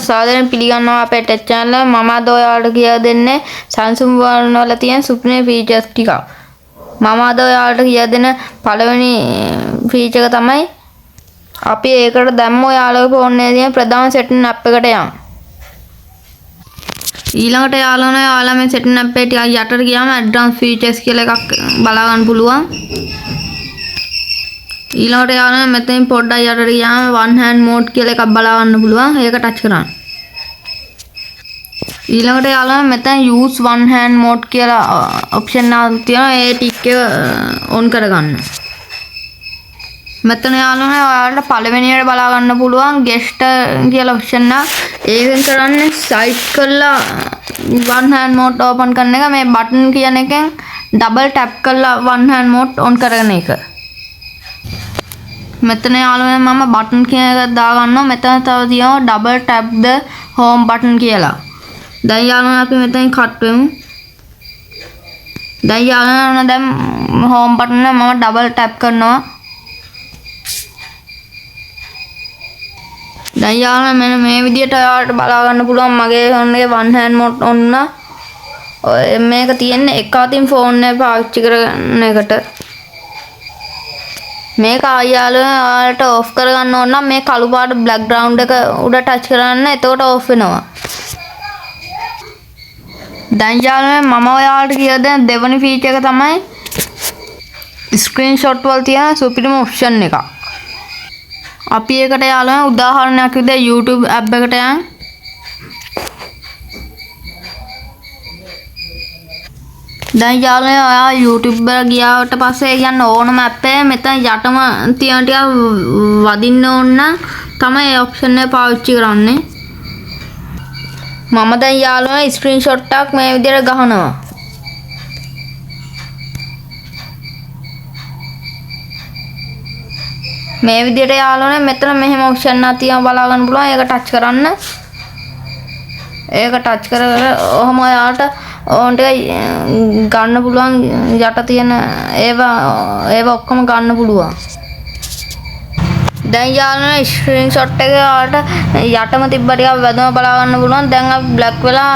සාදරයෙන් පිළිගන්නවා අපේ ටෙක් channel එක. මම අද ඔයාලට කියලා දෙන්නේ Samsung phone වල තියෙන සුපිරි features ටික. මම අද ඔයාලට කියලා දෙන පළවෙනි feature එක තමයි අපි ඒකට දැම්ම ඔයාලගේ phone එකේ තියෙන ප්‍රධාන setting app එකට යන්න. ඊළඟට ඔයාලා මේ setting app එක ටිකක් යටට ගියාම advanced features කියලා එකක් බලා ගන්න පුළුවන්. ඊළඟට යාළුවනේ මෙතෙන් පොඩ්ඩක් යටට ගියාම one hand mode කියලා එකක් බලා ගන්න පුළුවන්. ඒක ටච් කරන්න. ඊළඟට යාළුවනේ මෙතෙන් use one hand mode කියලා option එකක් තියෙනවා. ඒ ටික එක on කරගන්න. මෙතන යාළුවනේ ඔයාලට පළවෙනියට බලා ගන්න පුළුවන් gesture කියලා option එක. ඒකෙන් කරන්නේ swipe කරලා one hand mode open කරන එක. මේ button කියන එකෙන් double tap කරලා one hand mode on කරගෙන එක. මෙතන යාළුවනේ මම බටන් කියන එක දා ගන්නවා. මෙතන තව තියෙනවා double tap the home button කියලා. දැන් යාළුවනේ අපි මෙතෙන් cut වෙමු. දැන් යාළුවනේ දැන් home button එක මම double tap කරනවා. දැන් යාළුවනේ මෙන්න මේ විදිහට ඔයාලට බලා ගන්න පුළුවන් මගේ phone එකේ one hand mode on වුණා. ඔය මේක තියෙන්නේ එක අතින් phone එක පාවිච්චි කරන එකට. මේක ඔයාලට ඔෆ් කරගන්න ඕන නම් මේ කළු පාට බෑග්ග්‍රවුන්ඩ් එක උඩ ටච් කරන්න. එතකොට ඔෆ් වෙනවා. දැන් යාළුවනේ මම ඔයාලට කියලා දෙන දෙවෙනි ෆීචර් එක තමයි ස්ක්‍රීන්ෂොට් වල තියෙන සුපිරිම ඔප්ෂන් එක. අපි ඒකට යාළුවනේ උදාහරණයක් විදිහට YouTube app එකට යන්. දැන් යාළුවනේ ඔයා YouTube එකට ගියාට පස්සේ කියන්නේ ඕනම app එක මෙතන යටම තියෙන ටික වදින්න ඕන නම් තමයි මේ option එක පාවිච්චි කරන්නේ. මම දැන් යාළුවනේ screenshot එකක් මේ විදිහට ගහනවා. මේ විදිහට යාළුවනේ මෙතන මෙහෙම option එකක් තියෙනවා බලා ගන්න පුළුවන්. ඒක touch කරන්න. ඒක touch කරලා ඔහම ඔයාලට ඕන්ට ගන්න පුළුවන් යට තියෙන ඒවා ඔක්කොම ගන්න පුළුවන්. දැන් යාළුවනේ ස්ක්‍රීන්ෂොට් එක ඔයාලට යටම තිබ්බ ටික වැදම බලා ගන්න පුළුවන්. දැන් අපි බ්ලැක් වෙලා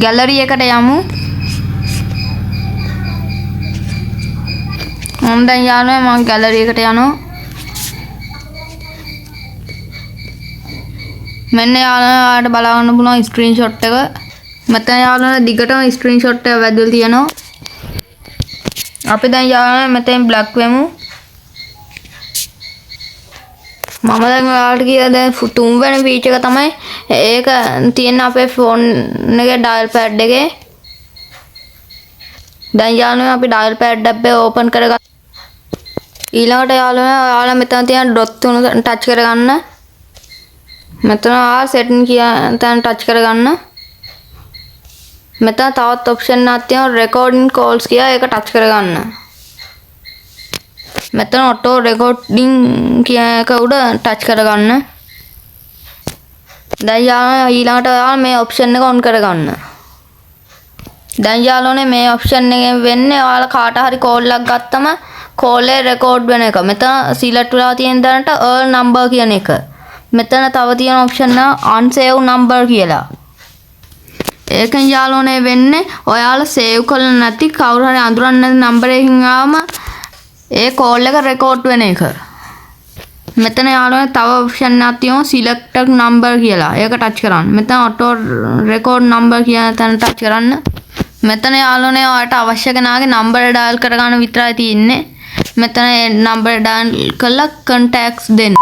ගැලරි එකට යමු. දැන් යාළුවනේ මම ගැලරි එකට යනවා. මෙන්න යාළුවනේ බලා ගන්න පුළුවන් ස්ක්‍රීන්ෂොට් එක. මෙතන යාළුවනේ දිගටම ස්ක්‍රීන්ෂොට් එක වැදලා තියෙනවා. අපි දැන් යාළුවනේ මෙතෙන් බ්ලැක් වෙමු. මම දැන් ඔයාලට කියලා දැන් තුන්වෙනි ෆීචර් එක තමයි ඒක තියෙන අපේ ෆෝන් එකේ ඩයල් පෑඩ් එකේ. දැන් යාළුවනේ අපි ඩයල් පෑඩ් app එක ඕපන් කරගන්න. ඊළඟට යාළුවනේ ඔයාලා මෙතන තියෙන ඩොට් තුන ටච් කරගන්න. මෙතන setting කියන තැන ටච් කරගන්න. මෙතන තවත් option එකක් තියෙනවා recording calls කියලා. ඒක ටච් කරගන්න. මෙතන auto recording කියන එක උඩ ටච් කරගන්න. දැන් ඊළඟට ඔයාලා මේ option එක on කරගන්න. දැන් යාළුවනේ මේ option එකෙන් වෙන්නේ ඔයාලා කාට හරි call එකක් ගත්තම call එක record වෙන එක. මෙතන select වෙලා තියෙන දැනට all number කියන එක. මෙතන තව තියෙන option එක unsave number කියලා. ඒකෙන් යාළුවනේ වෙන්නේ ඔයාලා save කරලා නැති කවුරු හරි අඳුරන්නේ නැති number එකකින් ආවම ඒ call එක record වෙන එක. මෙතන යාළුවනේ තව option එකක් තියෙනවා select number කියලා. ඒක touch කරන්න. මෙතන auto record number කියන තැන touch කරන්න. මෙතන යාළුවනේ ඔයාලට අවශ්‍ය කෙනාගේ number dial කරගන්න විතරයි තියෙන්නේ. මෙතන ඒ number dial කරලා contacts දෙන්න.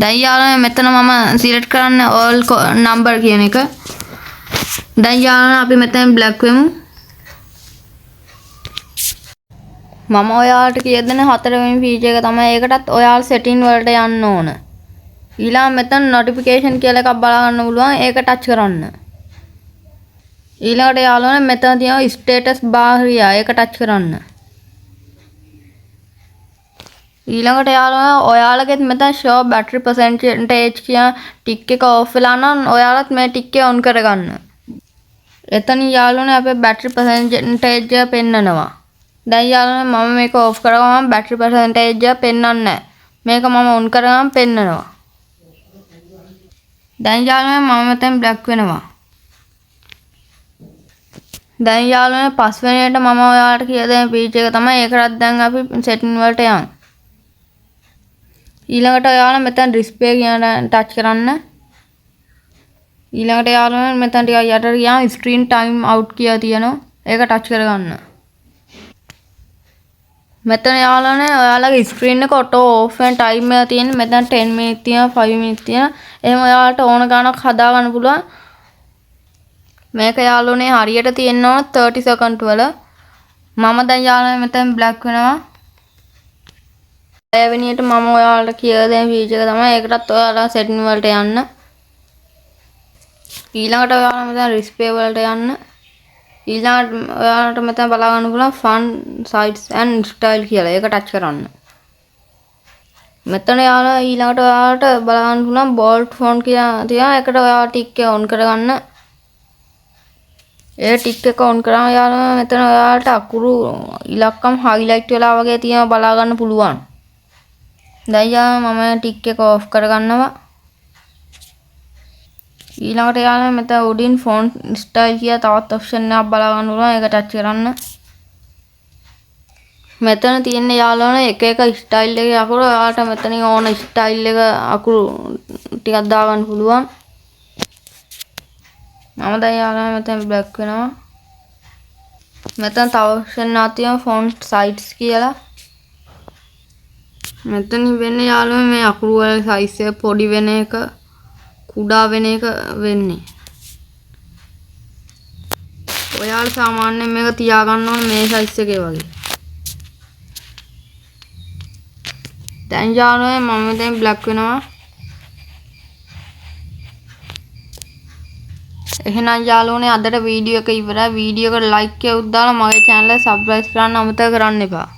දැන් යාළුවනේ මෙතන මම select කරන්න all number කියන එක. දැන් යාළුවනේ අපි මෙතන black වෙමු. මම ඔයාලට කියලා දෙන හතරවෙනි feature එක තමයි ඒකටත් ඔයාලා setting වලට යන්න ඕන. ඊළඟ මෙතන notification කියලා එකක් බලා ගන්න පුළුවන්. ඒක touch කරන්න. ඊළඟට යාළුවනේ මෙතන තියෙනවා status bar ඒක touch කරන්න. ඊළඟට යාළුවනේ ඔයාලගෙත් මෙතන show battery percentage කියන ටික් එක off වෙලා නම් ඔයාලත් මේ ටික් එක on කරගන්න. එතන යාළුවනේ අපේ battery percentage එක පෙන්නනවා. දැන් යාළුවනේ මම මේක off කරගමම battery percentage එක පෙන්වන්නේ නැහැ. මේක මම on කරගමම පෙන්නනවා. දැන් යාළුවනේ මම මෙතෙන් බ්ලැක් වෙනවා. දැන් යාළුවනේ පස්වෙනියට මම ඔයාලට කියලා දෙන පීච් එක තමයි. ඒකටත් දැන් අපි සෙටින් වලට යමු. ඊළඟට ඔයාලා මෙතන ඩිස්ප්ලේ කියන ටච් කරන්න. ඊළඟට යාළුවනේ මෙතන ටිකක් යටට ගියාම ස්ක්‍රීන් ටයිම් අවුට් කියලා තියෙනවා. ඒක ටච් කරගන්න. මෙතන යාළුවනේ ඔයාලගේ ස්ක්‍රීන් එක ඔටෝ ඕෆ් වෙන ටයිම් එක තියෙන්නේ. මෙතන 10 මිනිත් තියෙනවා 5 මිනිත් තියෙනවා. එහෙම ඔයාලට ඕන ගානක් හදා ගන්න පුළුවන්. මේක යාළුවනේ හරියට තියෙන්න ඕන 30 සෙකන්ඩ් වල. මම දැන් යාළුවනේ මෙතන බ්ලැක් වෙනවා. පළවෙනියට මම ඔයාලට කියලා දෙන ෆීචර් එක තමයි. ඒකටත් ඔයාලා සෙටින් වලට යන්න. ඊළඟට ඔයාලා මෙතන ඩිස්ප්ලේ වලට යන්න. ඊළඟට ඔයාලට මෙතන බලා ගන්න පුළුවන් fun sites and style කියලා. ඒක ටච් කරන්න. මෙතන යාළුවා ඊළඟට ඔයාලට බලා ගන්න පුළුවන් bold font කියලා තියෙනවා. ඒකට ඔයාලා ටික් එක ඔන් කරගන්න. ඒ ටික් එක ඔන් කරාම යාළුවා මෙතන ඔයාලට අකුරු ඉලක්කම් highlight වෙලා වගේ තියෙනවා බලා ගන්න පුළුවන්. දැන් යාළුවා මම ටික් එක ඔෆ් කරගන්නවා. ඊළඟට යාළුවා මෙතන උඩින් font style කියලා තවත් ඔප්ෂන් එකක් බලා ගන්න පුළුවන්. ඒක ටච් කරන්න. මෙතන තියෙන යාළුවනේ එක එක ස්ටයිල් එකේ අකුරු ඔයාලට මෙතනින් ඕන ස්ටයිල් එක අකුරු ටිකක් දාගන්න පුළුවන්. මම දැන් යාළුවා මෙතන බ්ලැක් වෙනවා. මෙතන තව ඔප්ෂන් එකක් තියෙනවා font size කියලා. මෙතන වෙන්නේ යාළුවා මේ අකුරු වල size එක පොඩි වෙන එක කුඩා වෙන එක වෙන්නේ. ඔයාලා සාමාන්‍යයෙන් මේක තියාගන්න ඕනේ මේ size එකේ වගේ. දැන් යාළුවනේ මම මෙතෙන් බ්ලැක් වෙනවා. එහෙනම් යාළුවනේ අදට වීඩියෝ එක ඉවරයි. වීඩියෝ එකට ලයික් එකක් දාලා මගේ channel එක subscribe කරන්න අමතක කරන්න එපා.